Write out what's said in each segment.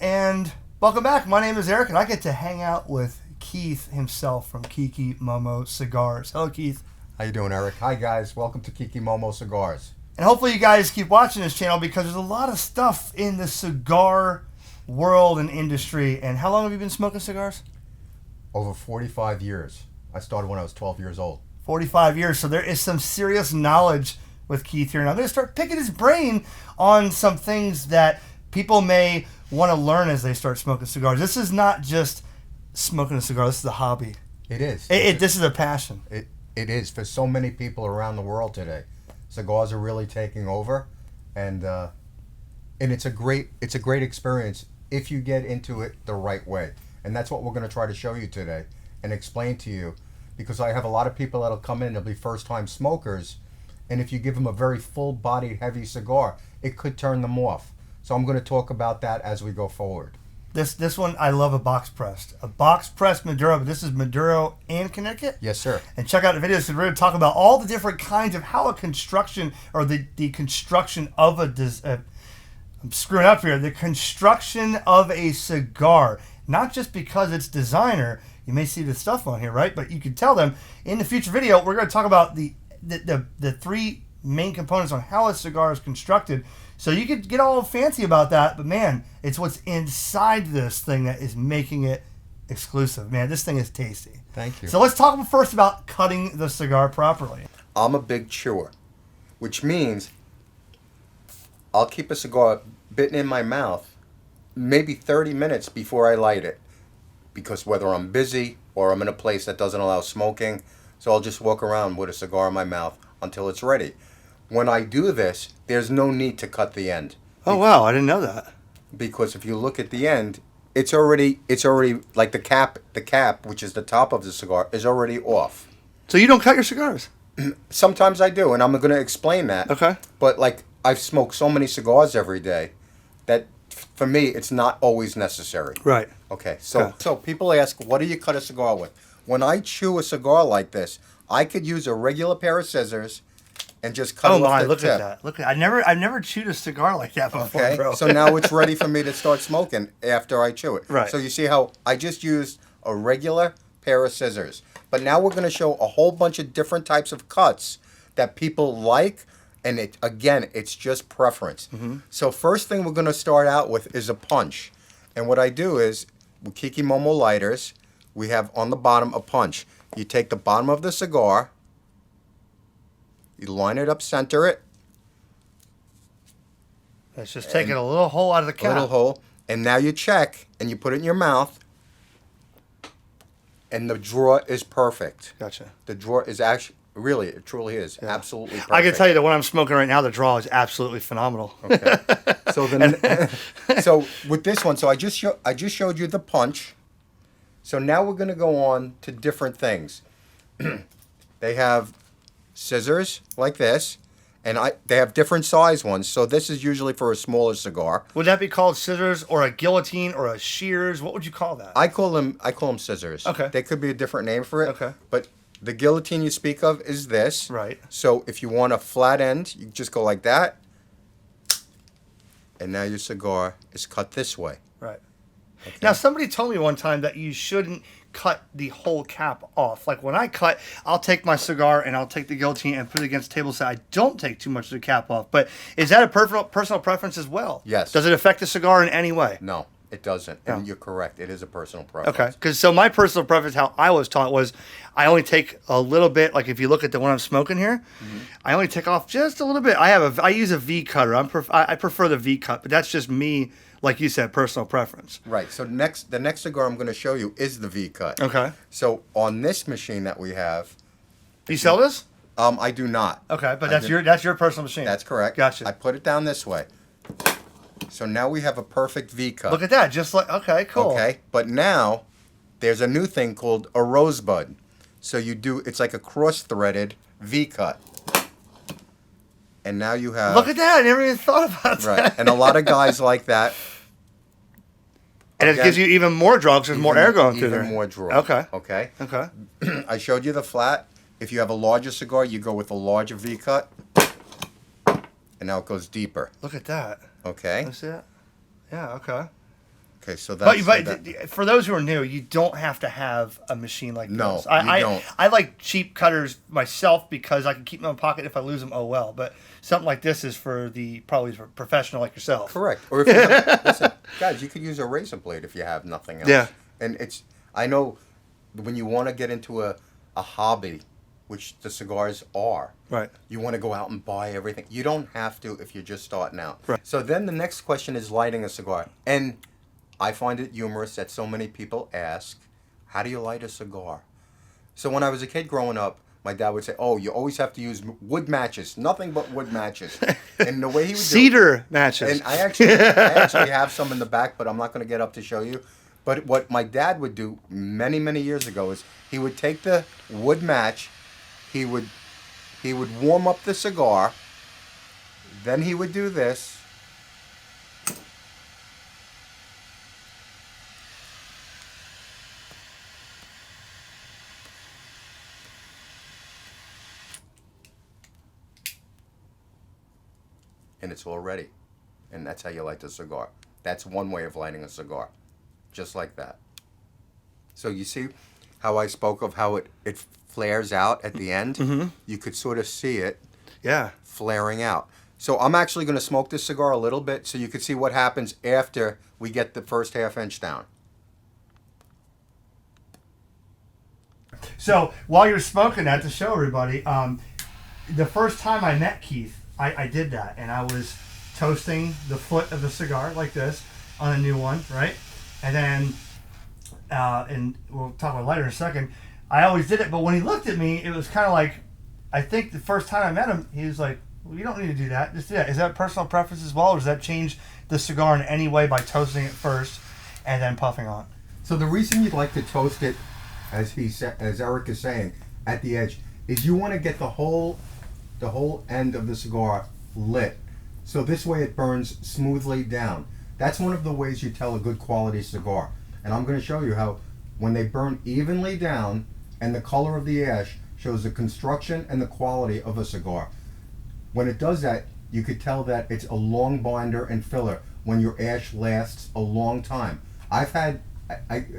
and welcome back. My name is Eric, and I get to hang out with Keith himself from Kiki Momo Cigars. Hello, Keith. How you doing, Eric? Hi, guys. Welcome to Kiki Momo Cigars. And hopefully you guys keep watching this channel because there's a lot of stuff in the cigar world and industry. And how long have you been smoking cigars? Over 45 years. I started when I was 12 years old. 45 years. So there is some serious knowledge with Keith here. And I'm going to start picking his brain on some things that people may want to learn as they start smoking cigars. This is not just smoking a cigar. This is a hobby. It is. This is a passion. It is for so many people around the world today. Cigars are really taking over, and it's a great experience if you get into it the right way. And that's what we're going to try to show you today and explain to you, because I have a lot of people that'll come in, they'll be first-time smokers, and if you give them a very full-bodied, heavy cigar, it could turn them off. So I'm going to talk about that as we go forward. This one, I love a box pressed Maduro, but this is Maduro and Connecticut. Yes, sir. And check out the videos because we're going to talk about all the different kinds of how a construction or the construction of I'm screwing up here. The construction of a cigar, not just because it's designer. You may see the stuff on here, right? But you can tell them in the future video. We're going to talk about the three main components on how a cigar is constructed. So you could get all fancy about that, but man, it's what's inside this thing that is making it exclusive. Man, this thing is tasty. Thank you. So let's talk first about cutting the cigar properly. I'm a big chewer, which means I'll keep a cigar bitten in my mouth maybe 30 minutes before I light it, because whether I'm busy or I'm in a place that doesn't allow smoking, so I'll just walk around with a cigar in my mouth until it's ready. When I do this, there's no need to cut the end. Oh wow, I didn't know that. Because if you look at the end, it's already like the cap, which is the top of the cigar, is already off. So you don't cut your cigars? Sometimes I do, and I'm going to explain that. Okay. But like I've smoked so many cigars every day that for me it's not always necessary. Right. Okay. So people ask, what do you cut a cigar with? When I chew a cigar like this, I could use a regular pair of scissors and just cut it off the look tip. at that. Look at I've never chewed a cigar like that before, Okay, bro. so now it's ready for me to start smoking after I chew it. Right. So you see how I just used a regular pair of scissors. But now we're going to show a whole bunch of different types of cuts that people like, and it's just preference. Mm-hmm. So first thing we're going to start out with is a punch. And what I do is, with Kiki Momo lighters, we have on the bottom a punch. You take the bottom of the cigar, you line it up, center it. It's just taking a little hole out of the cap. A little hole. And now you check, and you put it in your mouth, and the draw is perfect. Gotcha. The draw is actually, really, it truly is, absolutely perfect. I can tell you that what I'm smoking right now, the draw is absolutely phenomenal. Okay. So with this one, I just showed you the punch. So now we're going to go on to different things. They have scissors like this, and they have different size ones. So this is usually for a smaller cigar. Would that be called scissors or a guillotine or a shears? What would you call that? I call them scissors. Okay. They could be a different name for it. Okay. But the guillotine you speak of is this. Right. So if you want a flat end, you just go like that, and now your cigar is cut this way. Right. Okay. Now, somebody told me one time that you shouldn't cut the whole cap off. Like when I cut, I'll take my cigar and I'll take the guillotine and put it against the table so I don't take too much of the cap off. But is that a personal preference as well? Yes. Does it affect the cigar in any way? No, it doesn't. No. And you're correct. It is a personal preference. Okay. Because so my personal preference, how I was taught, was I only take a little bit. Like if you look at the one I'm smoking here, I only take off just a little bit. I use a V cutter. I prefer the V cut, but that's just me. Like you said, personal preference. Right. So the next cigar I'm going to show you is the V cut. Okay. So on this machine that we have, Do you sell this? I do not. Okay, but that's your personal machine. That's correct. Gotcha. I put it down this way. So now we have a perfect V cut. Look at that. Just like, okay, cool. Okay. But now there's a new thing called a rosebud. So it's like a cross-threaded V cut. And now you have... Look at that. I never even thought about that. Right. And a lot of guys like that. And it gives you even more draw because there's more air going through there. Even more draw. Okay. Okay. Okay. I showed you the flat. If you have a larger cigar, you go with a larger V cut. And now it goes deeper. Look at that. Okay. Let's see that. Yeah, okay. Okay, so that's... But for those who are new, you don't have to have a machine like No, this. you don't. I like cheap cutters myself because I can keep them in my pocket. If I lose them, oh well. But something like this is probably for a professional like yourself. Correct. Or if you listen, guys, you could use a razor blade if you have nothing else. Yeah. And I know when you want to get into a hobby, which the cigars are, Right. you want to go out and buy everything. You don't have to if you're just starting out. Right. So then the next question is lighting a cigar. And I find it humorous that so many people ask, how do you light a cigar? So when I was a kid growing up, my dad would say, oh, you always have to use wood matches, nothing but wood matches. And the way he would Cedar matches. and I actually have some in the back, but I'm not going to get up to show you. But what my dad would do many, many years ago is he would take the wood match, he would warm up the cigar, then he would do this. And it's all ready. And that's how you light the cigar. That's one way of lighting a cigar. Just like that. So you see how I spoke of how it flares out at the end? Mm-hmm. You could sort of see it Yeah. flaring out. So I'm actually going to smoke this cigar a little bit so you can see what happens after we get the first half inch down. So while you're smoking that, to show everybody, the first time I met Keith, I did that, and I was toasting the foot of the cigar like this on a new one, right? And then, and we'll talk about lighter in a second. I always did it, but when he looked at me, it was kind of like, I think the first time I met him, he was like, well, you don't need to do that. Just do that. Is that personal preference as well, or does that change the cigar in any way by toasting it first and then puffing on it? So the reason you'd like to toast it, as Eric is saying, at the edge, is you want to get the whole end of the cigar lit. So this way it burns smoothly down. That's one of the ways you tell a good quality cigar. And I'm going to show you how when they burn evenly down and the color of the ash shows the construction and the quality of a cigar. When it does that, you could tell that it's a long binder and filler when your ash lasts a long time. I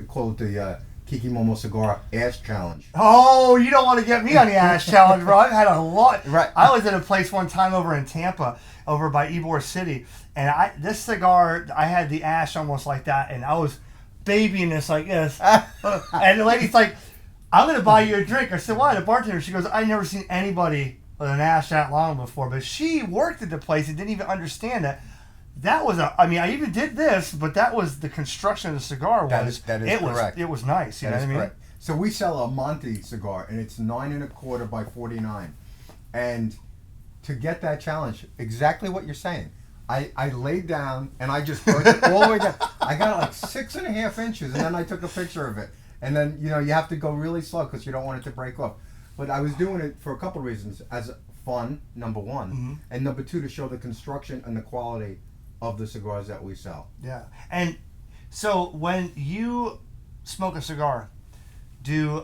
call it the Kiki Momo Cigar Ash Challenge. Oh, you don't want to get me on the ash challenge, bro. I've had a lot. Right. I was at a place one time over in Tampa, over by Ybor City, and this cigar, I had the ash almost like that, and I was babying this like this. And the lady's like, I'm going to buy you a drink. I said, why? The bartender, she goes, I've never seen anybody with an ash that long before. But she worked at the place and didn't even understand that. That was I even did this, but that was the construction of the cigar was. That is correct. It was nice. You know what I mean? Correct. So we sell a Monte cigar, and it's 9 1/4 by 49. And to get that challenge, exactly what you're saying, I laid down and I just burnt it all the way down. I got it like 6.5 inches, and then I took a picture of it. And then you have to go really slow because you don't want it to break off. But I was doing it for a couple of reasons: as fun, number one, Mm-hmm. and number two, to show the construction and the quality of the cigars that we sell. Yeah. And so when you smoke a cigar, do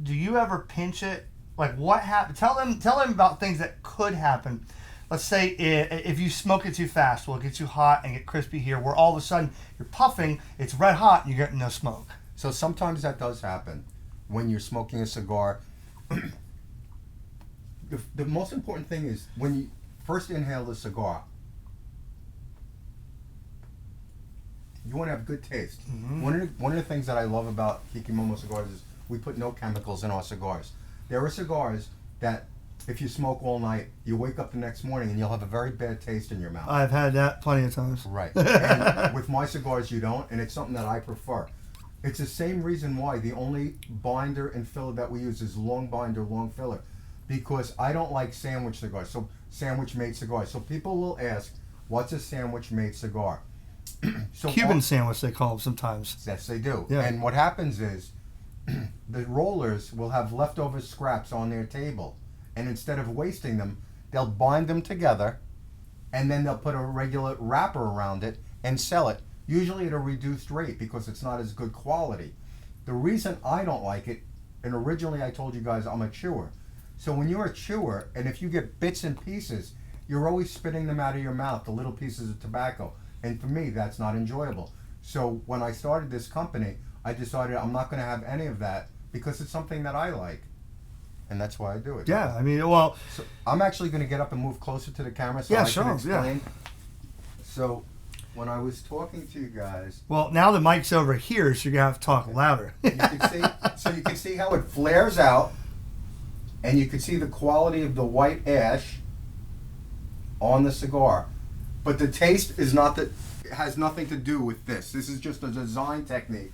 you ever pinch it? Like what happened? Tell them about things that could happen. Let's say if you smoke it too fast, will it get too hot and get crispy here, where all of a sudden you're puffing, it's red hot, and you're getting no smoke. So sometimes that does happen when you're smoking a cigar. The most important thing is when you first inhale the cigar, you want to have good taste. Mm-hmm. One of the things that I love about Kiki Momo Cigars is we put no chemicals in our cigars. There are cigars that if you smoke all night, you wake up the next morning and you'll have a very bad taste in your mouth. I've had that plenty of times. Right. And with my cigars, you don't, and it's something that I prefer. It's the same reason why the only binder and filler that we use is long binder, long filler, because I don't like sandwich cigars, so sandwich-made cigars. So people will ask, what's a sandwich-made cigar? So Cuban sandwich, they call them sometimes. Yes, they do. Yeah. And what happens is the rollers will have leftover scraps on their table, and instead of wasting them, they'll bind them together, and then they'll put a regular wrapper around it and sell it, usually at a reduced rate because it's not as good quality. The reason I don't like it, and originally I told you guys I'm a chewer, so when you're a chewer, and if you get bits and pieces, you're always spitting them out of your mouth, the little pieces of tobacco. And for me, that's not enjoyable. So when I started this company, I decided I'm not going to have any of that because it's something that I like. And that's why I do it. Yeah, I mean, well... So I'm actually going to get up and move closer to the camera so Yeah, I sure, can explain. yeah. So when I was talking to you guys... Well, now the mic's over here, so you're going to have to talk louder. You can see how it flares out, and you can see the quality of the white ash on the cigar. But the taste is not that... It has nothing to do with this. This is just a design technique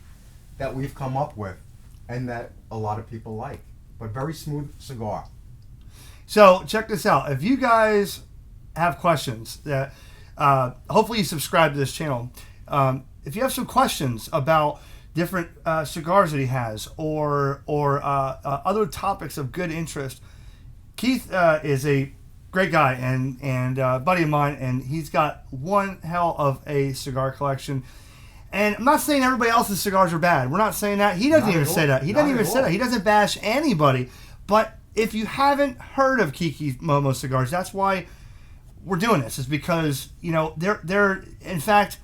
that we've come up with and that a lot of people like. But very smooth cigar. So check this out. If you guys have questions, that hopefully you subscribe to this channel. If you have some questions about different cigars that he has or other topics of good interest, Keith is a great guy and buddy of mine, and he's got one hell of a cigar collection. And I'm not saying everybody else's cigars are bad. We're not saying that. He doesn't even say that. He doesn't even say that. He doesn't bash anybody. But if you haven't heard of Kiki Momo Cigars, that's why we're doing this. Is because, you know, they're in fact,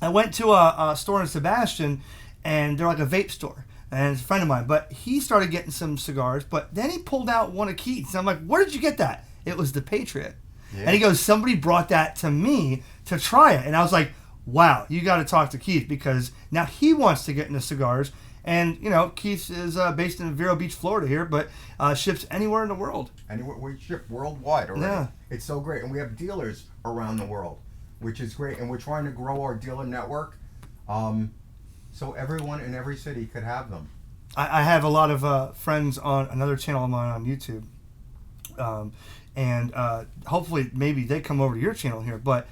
I went to a store in Sebastian, and they're like a vape store. And it's a friend of mine. But he started getting some cigars, but then he pulled out one of Keith's. And I'm like, where did you get that? It was the Patriot. Yeah. And he goes, somebody brought that to me to try it. And I was like, wow, you got to talk to Keith, because now he wants to get into cigars. And, you know, Keith is based in Vero Beach, Florida here, but ships anywhere in the world. Anywhere, we ship worldwide already. Yeah. It's so great. And we have dealers around the world, which is great. And we're trying to grow our dealer network so everyone in every city could have them. I have a lot of friends on another channel of mine on YouTube. And hopefully maybe they come over to your channel here, but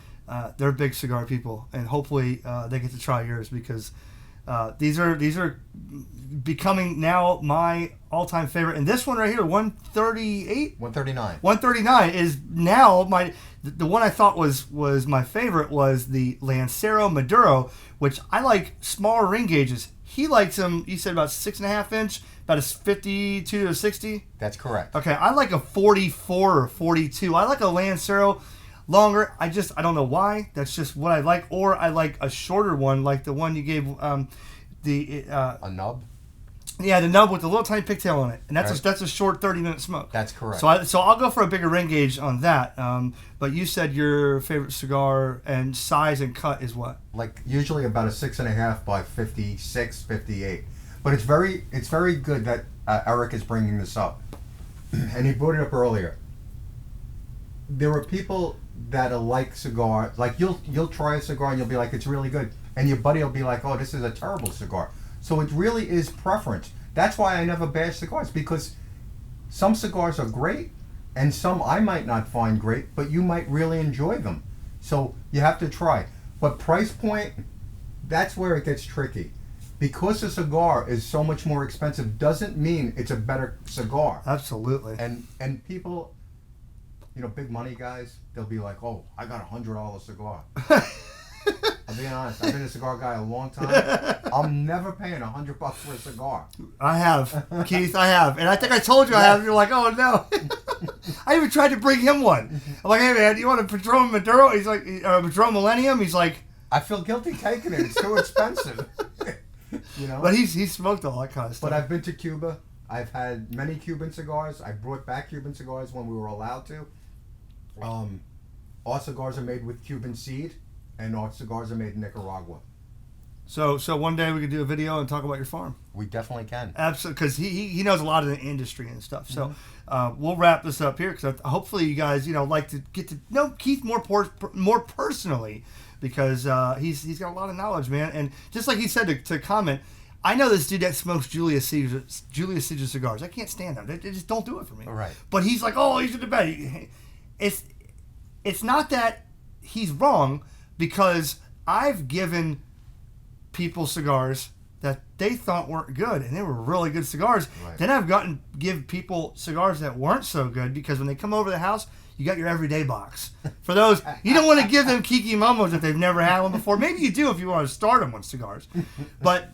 they're big cigar people, and hopefully they get to try yours, because these are becoming now my all-time favorite. And this one right here, 139 is now the one I thought was my favorite was the Lancero Maduro, which I like smaller ring gauges. He likes them, you said about 6.5 inch, about a 52 to 60. That's correct. Okay, I like a 44 or 42. I like a Lancero longer. I don't know why. That's just what I like. Or I like a shorter one, like the one you gave a nub. Yeah, the nub with the little tiny pigtail on it, and that's a short 30-minute smoke. That's correct. So I'll go for a bigger ring gauge on that. But you said your favorite cigar and size and cut is what? Like usually about a 6.5 by 56, 58. But it's very good that Eric is bringing this up, and he brought it up earlier. There are people that like cigars. Like you'll try a cigar and you'll be like, it's really good, and your buddy will be like, oh, this is a terrible cigar. So it really is preference. That's why I never bash cigars, because some cigars are great and some I might not find great, but you might really enjoy them. So you have to try. But price point, that's where it gets tricky. Because a cigar is so much more expensive doesn't mean it's a better cigar. Absolutely. And people, you know, big money guys, they'll be like, oh, I got $100 cigar. I'm being honest. I've been a cigar guy a long time. I'm never paying $100 for a cigar. I have, Keith. I have, and I think I told you I have. You're like, oh no. I even tried to bring him one. I'm like, hey man, you want a Padron Maduro? He's like, Padron Millennium. He's like, I feel guilty taking it. It's too expensive. You know. But he's smoked all that kind of stuff. But I've been to Cuba. I've had many Cuban cigars. I brought back Cuban cigars when we were allowed to. Our cigars are made with Cuban seed. And our cigars are made in Nicaragua. So one day we could do a video and talk about your farm. We definitely can. Absolutely, because he knows a lot of the industry and stuff. So we'll wrap this up here, because hopefully you guys like to get to know Keith more personally, because he's got a lot of knowledge, man. And just like he said to comment, I know this dude that smokes Julius Caesar cigars. I can't stand them. They just don't do it for me. All right. But he's like, oh, he's in the bed. It's not that he's wrong. Because I've given people cigars that they thought weren't good, and they were really good cigars. Right. Then I've give people cigars that weren't so good, because when they come over the house, you got your everyday box. For those, you don't want to give them Kiki Momos if they've never had one before. Maybe you do if you want to start them with cigars. But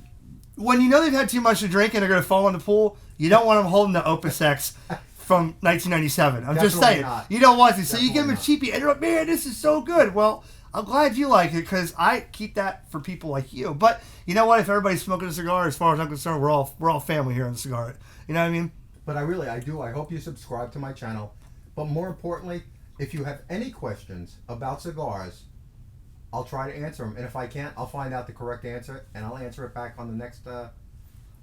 when you know they've had too much to drink and they're going to fall in the pool, you don't want them holding the Opus X from 1997. I'm just Definitely saying. not. You don't want to. So you Definitely give them a not. cheapie and they're like, man, this is so good. Well, I'm glad you like it because I keep that for people like you. But you know what? If everybody's smoking a cigar, as far as I'm concerned, we're all family here in the cigar. You know what I mean? But I do. I hope you subscribe to my channel. But more importantly, if you have any questions about cigars, I'll try to answer them. And if I can't, I'll find out the correct answer and I'll answer it back on the next.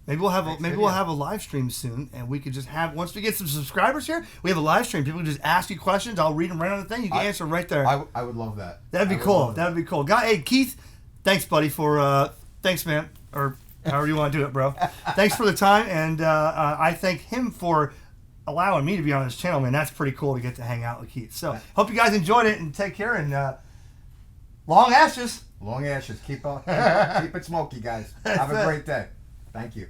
Maybe we'll have Video. a live stream soon, and we could just have once we get some subscribers here, we have a live stream. People can just ask you questions. I'll read them right on the thing. You can answer right there. I would love that. That'd be cool. That'd be cool. Guy, hey Keith, thanks buddy for thanks man, or however you want to do it, bro. Thanks for the time, and I thank him for allowing me to be on his channel, man. That's pretty cool to get to hang out with Keith. So hope you guys enjoyed it and take care and long ashes. Long ashes. Keep it smoky, guys. Have a great day. Thank you.